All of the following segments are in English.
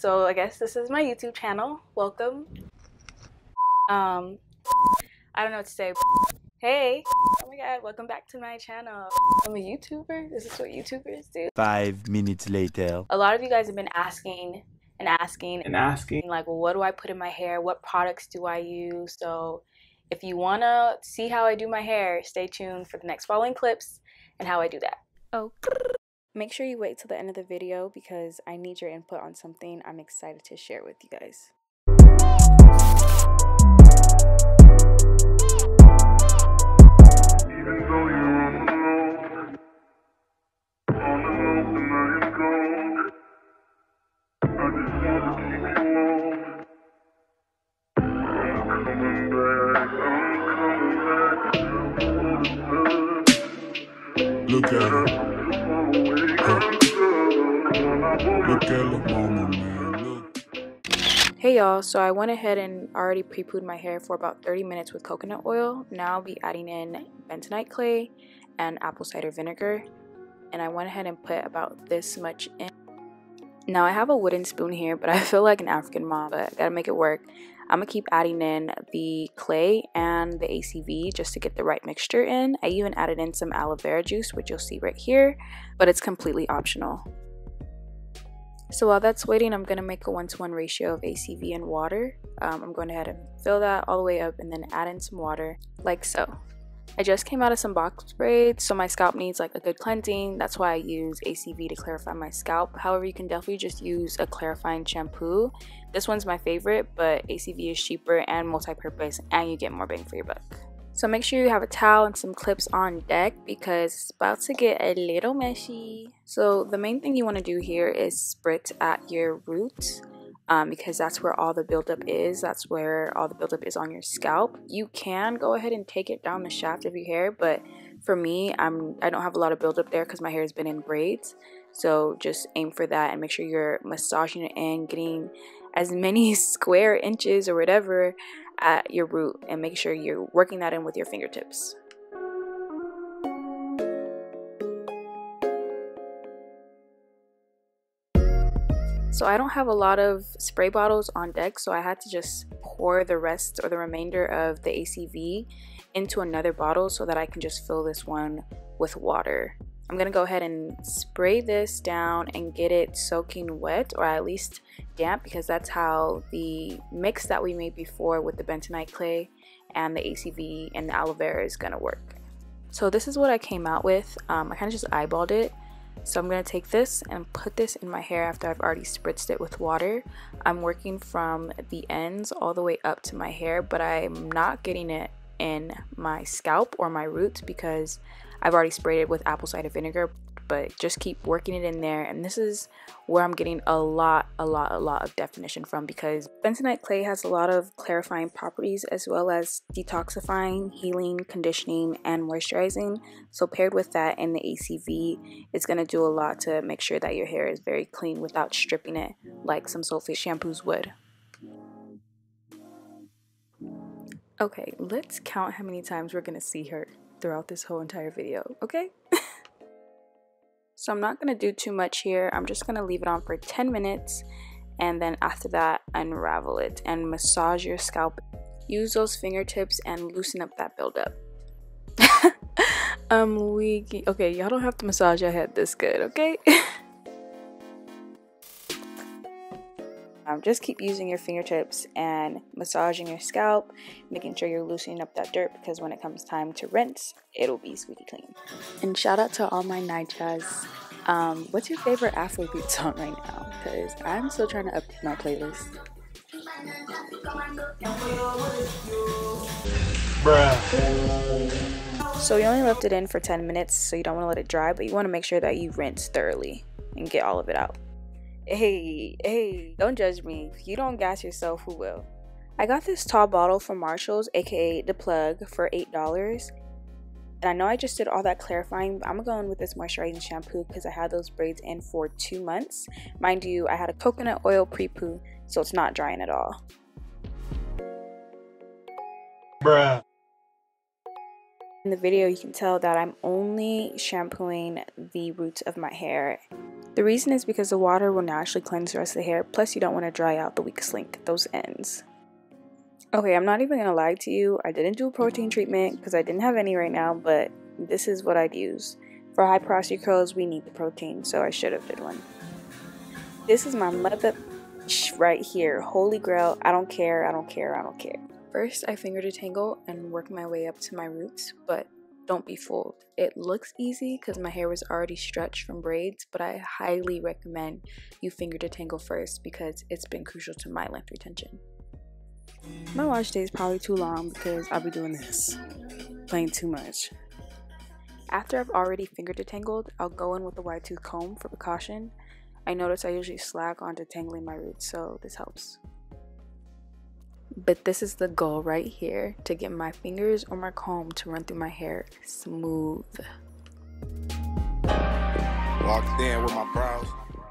So I guess this is my YouTube channel. Welcome. I don't know what to say. Hey, oh my god, welcome back to my channel. I'm a YouTuber. This is what YouTubers do. 5 minutes later. A lot of you guys have been asking like, well, what do I put in my hair? What products do I use? So if you wanna see how I do my hair, stay tuned for the next following clips and how I do that. Oh, make sure you wait till the end of the video because I need your input on something I'm excited to share with you guys. Look at her. Look at the moment, man. Look. Hey y'all, so I went ahead and already pre-pooed my hair for about 30 minutes with coconut oil. Now I'll be adding in bentonite clay and apple cider vinegar. And I went ahead and put about this much in. Now I have a wooden spoon here, but I feel like an African mom, but I gotta make it work. I'm gonna keep adding in the clay and the ACV just to get the right mixture in. I even added in some aloe vera juice, which you'll see right here, but it's completely optional. So while that's waiting, I'm gonna make a 1-to-1 ratio of ACV and water. I'm going ahead and fill that all the way up and then add in some water, like so. I just came out of some box braids, so my scalp needs like a good cleansing. That's why I use ACV to clarify my scalp. However, you can definitely just use a clarifying shampoo. This one's my favorite, but ACV is cheaper and multi-purpose, and you get more bang for your buck. So make sure you have a towel and some clips on deck because it's about to get a little messy. So the main thing you want to do here is spritz at your roots. Because that's where all the buildup is. That's where all the buildup is on your scalp. You can go ahead and take it down the shaft of your hair, but for me, I don't have a lot of buildup there because my hair has been in braids. So just aim for that and make sure you're massaging it in, getting as many square inches or whatever at your root, and make sure you're working that in with your fingertips. So I don't have a lot of spray bottles on deck, so I had to just pour the rest or the remainder of the ACV into another bottle so that I can just fill this one with water. I'm gonna go ahead and spray this down and get it soaking wet, or at least damp, because that's how the mix that we made before with the bentonite clay and the ACV and the aloe vera is gonna work. So this is what I came out with. I kind of just eyeballed it. So I'm going to take this and put this in my hair after I've already spritzed it with water. I'm working from the ends all the way up to my hair, but I'm not getting it in my scalp or my roots because I've already sprayed it with apple cider vinegar. But just keep working it in there, and this is where I'm getting a lot of definition from, because bentonite clay has a lot of clarifying properties as well as detoxifying, healing, conditioning, and moisturizing. So paired with that and the ACV, it's going to do a lot to make sure that your hair is very clean without stripping it like some sulfate shampoos would. Okay, let's count how many times we're going to see her throughout this whole entire video, okay? So I'm not going to do too much here. I'm just going to leave it on for 10 minutes, and then after that, unravel it and massage your scalp. Use those fingertips and loosen up that buildup. Okay, y'all don't have to massage your head this good, okay? Just keep using your fingertips and massaging your scalp, making sure you're loosening up that dirt, because when it comes time to rinse, it'll be squeaky clean. And shout out to all my Nigerians. What's your favorite Afrobeat song right now? Because I'm still trying to update my playlist. Bruh. So you only left it in for 10 minutes, so you don't want to let it dry, but you want to make sure that you rinse thoroughly and get all of it out. Hey, don't judge me. If you don't gas yourself, who will? I got this tall bottle from Marshall's, aka The Plug, for $8. And I know I just did all that clarifying, but I'm going with this moisturizing shampoo because I had those braids in for 2 months. Mind you, I had a coconut oil pre-poo, so it's not drying at all. Bruh. In the video, you can tell that I'm only shampooing the roots of my hair. The reason is because the water will naturally cleanse the rest of the hair, plus you don't want to dry out the weakest link, those ends. Okay, I'm not even gonna lie to you, I didn't do a protein treatment because I didn't have any right now, but this is what I'd use. For high porosity curls, we need the protein, so I should have did one. This is my mother right here, holy grail. I don't care, I don't care, I don't care. First, I finger detangle and work my way up to my roots, but don't be fooled. It looks easy because my hair was already stretched from braids, but I highly recommend you finger detangle first because it's been crucial to my length retention. My wash day is probably too long because I'll be doing this, playing too much. After I've already finger detangled, I'll go in with a wide tooth comb for precaution. I notice I usually slack on detangling my roots, so this helps. But this is the goal right here, to get my fingers or my comb to run through my hair smooth. Walked in with my brows.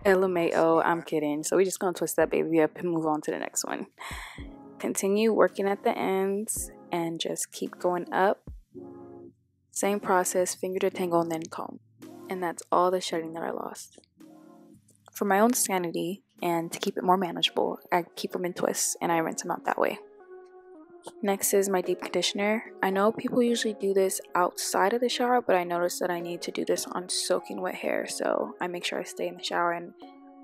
LMAO, I'm kidding. So we're just gonna twist that baby up and move on to the next one. Continue working at the ends and just keep going up. Same process, finger detangle and then comb. And that's all the shedding that I lost. For my own sanity and to keep it more manageable, I keep them in twists and I rinse them out that way. Next is my deep conditioner. I know people usually do this outside of the shower, but I noticed that I need to do this on soaking wet hair, so I make sure I stay in the shower and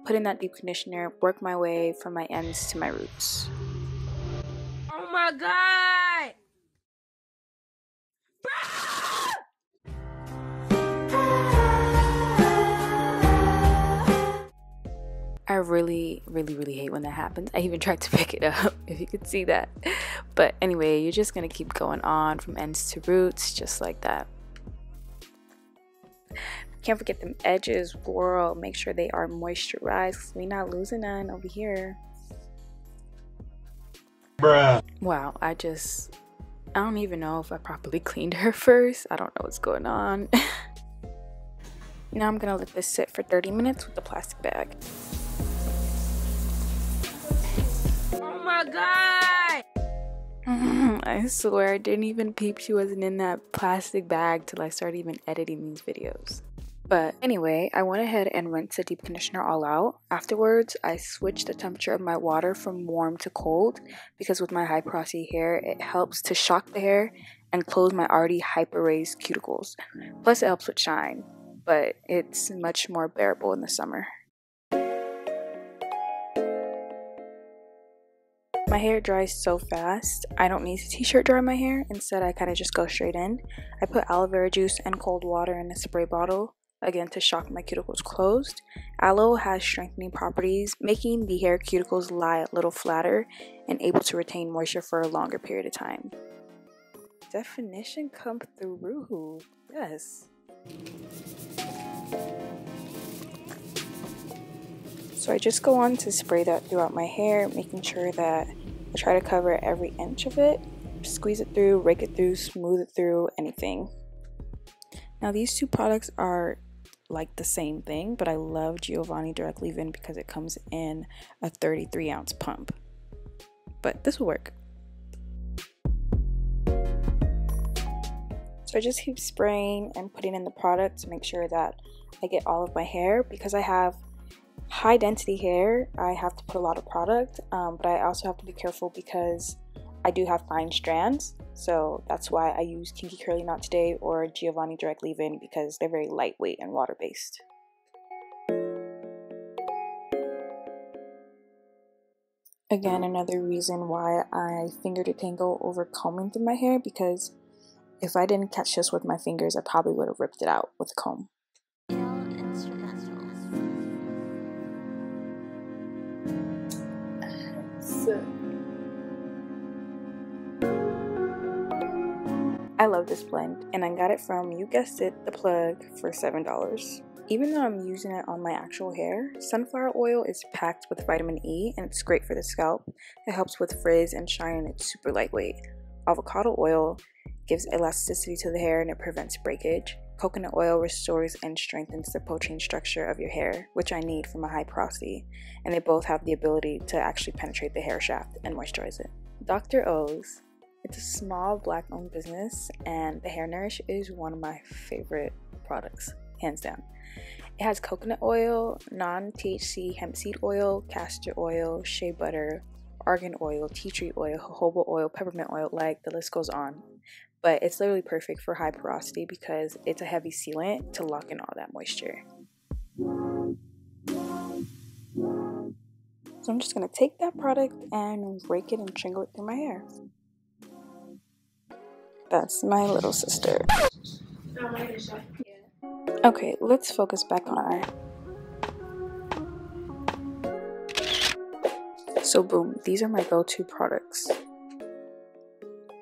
put in that deep conditioner, work my way from my ends to my roots. Oh my god! I really hate when that happens. I even tried to pick it up, if you could see that. But anyway, you're just gonna keep going on from ends to roots, just like that. Can't forget them edges, girl. Make sure they are moisturized. We're not losing none over here. Bruh. Wow, I don't even know if I properly cleaned her first. I don't know what's going on. Now I'm gonna let this sit for 30 minutes with the plastic bag. Oh my god! I swear I didn't even peep she wasn't in that plastic bag till I started even editing these videos. But anyway, I went ahead and rinsed the deep conditioner all out. Afterwards, I switched the temperature of my water from warm to cold because with my high porosity hair, it helps to shock the hair and close my already hyper raised cuticles. Plus it helps with shine, but it's much more bearable in the summer. My hair dries so fast, I don't need to t-shirt dry my hair. Instead, I kind of just go straight in. I put aloe vera juice and cold water in a spray bottle, again to shock my cuticles closed. Aloe has strengthening properties, making the hair cuticles lie a little flatter and able to retain moisture for a longer period of time. Definition come through, yes. So I just go on to spray that throughout my hair, making sure that I try to cover every inch of it, squeeze it through, rake it through, smooth it through, anything. Now these two products are like the same thing, but I love Giovanni Direct Leave-In because it comes in a 33-ounce pump. But this will work. So I just keep spraying and putting in the product to make sure that I get all of my hair. Because I have high density hair, I have to put a lot of product, but I also have to be careful because I do have fine strands, so that's why I use Kinky Curly Knot Today or Giovanni Direct Leave-In because they're very lightweight and water based. Again, another reason why I finger detangle over combing through my hair, because if I didn't catch this with my fingers, I probably would have ripped it out with a comb. I love this blend, and I got it from, you guessed it, The Plug for $7. Even though I'm using it on my actual hair, sunflower oil is packed with vitamin E and it's great for the scalp. It helps with frizz and shine and it's super lightweight. Avocado oil gives elasticity to the hair and it prevents breakage. Coconut oil restores and strengthens the protein structure of your hair, which I need for my high porosity, and they both have the ability to actually penetrate the hair shaft and moisturize it. Dr. O's. It's a small black-owned business, and the Hair Nourish is one of my favorite products, hands down. It has coconut oil, non-THC hemp seed oil, castor oil, shea butter, argan oil, tea tree oil, jojoba oil, peppermint oil, like the list goes on. But it's literally perfect for high porosity because it's a heavy sealant to lock in all that moisture. So I'm just going to take that product and rake it and triangle it through my hair. That's my little sister. Okay, let's focus back on her. So boom, these are my go-to products.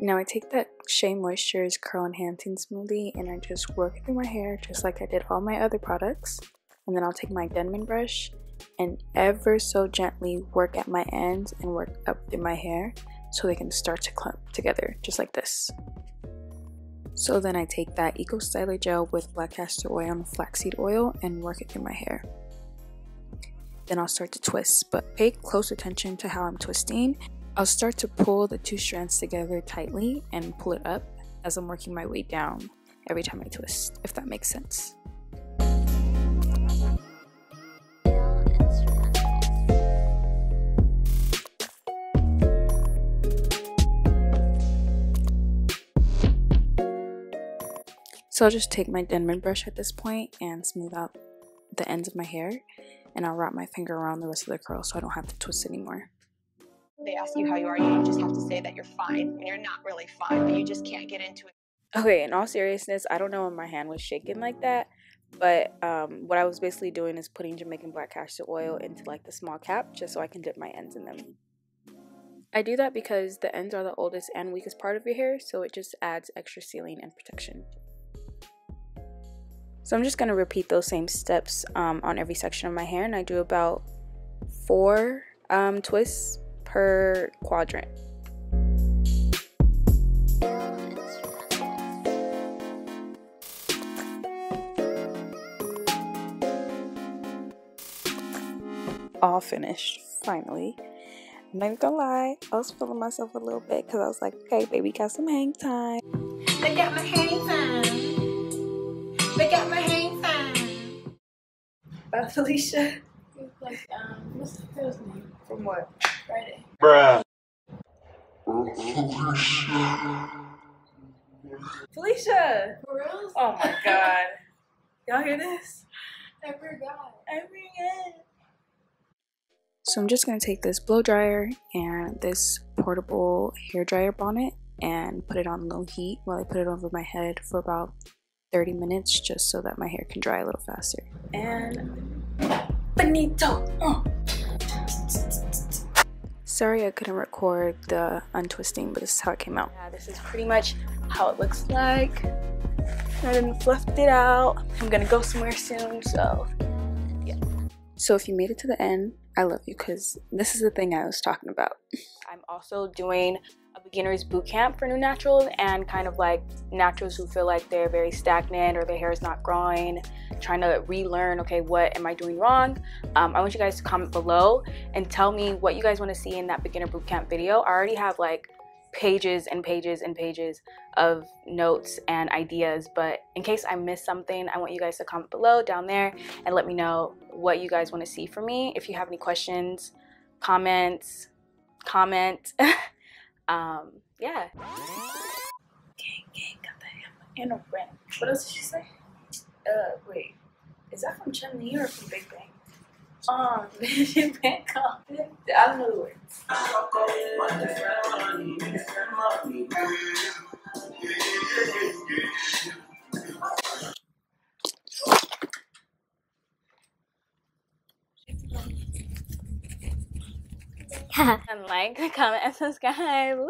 Now I take that Shea Moisture's Curl Enhancing Smoothie and I just work it through my hair just like I did all my other products. And then I'll take my Denman brush and ever so gently work at my ends and work up through my hair so they can start to clump together, just like this. So then I take that Eco Styler gel with black castor oil and flaxseed oil and work it through my hair. Then I'll start to twist, but pay close attention to how I'm twisting. I'll start to pull the two strands together tightly and pull it up as I'm working my way down every time I twist, if that makes sense. So I'll just take my Denman brush at this point and smooth out the ends of my hair, and I'll wrap my finger around the rest of the curl so I don't have to twist anymore. They ask you how you are, you just have to say that you're fine when you're not really fine, but you just can't get into it. Okay, in all seriousness, I don't know when my hand was shaking like that, but what I was basically doing is putting Jamaican black castor oil into like the small cap just so I can dip my ends in them. I do that because the ends are the oldest and weakest part of your hair, so it just adds extra sealing and protection. So I'm just going to repeat those same steps on every section of my hair, and I do about 4 twists per quadrant. All finished, finally. I'm not even gonna lie, I was feeling myself a little bit because I was like, okay, baby, got some hang time. I got my hang time. I got my hang time. Felicia. Like, what's the girl's name? From what? Friday. Bruh. Felicia! For real? Oh my god. Y'all hear this? I forgot. So I'm just going to take this blow dryer and this portable hair dryer bonnet and put it on low heat while I put it over my head for about 30 minutes just so that my hair can dry a little faster. And bonito! Sorry I couldn't record the untwisting, but this is how it came out. Yeah, this is pretty much how it looks like. I didn't fluffed it out. I'm gonna go somewhere soon, so yeah. So if you made it to the end, I love you because this is the thing I was talking about. I'm also doing a beginner's boot camp for new naturals and kind of like naturals who feel like they're very stagnant or their hair is not growing, trying to relearn, okay, what am I doing wrong? I want you guys to comment below and tell me what you guys want to see in that beginner boot camp video. I already have like pages and pages and pages of notes and ideas, but in case I missed something, I want you guys to comment below down there and let me know what you guys want to see from me. If you have any questions, comment. Yeah. Gang, got the hammer and a wrench. What else did she say? Wait, is that from Chun-Li or from Big Bang? Big Bang. I don't know the words. And like, comment, and subscribe. Woo!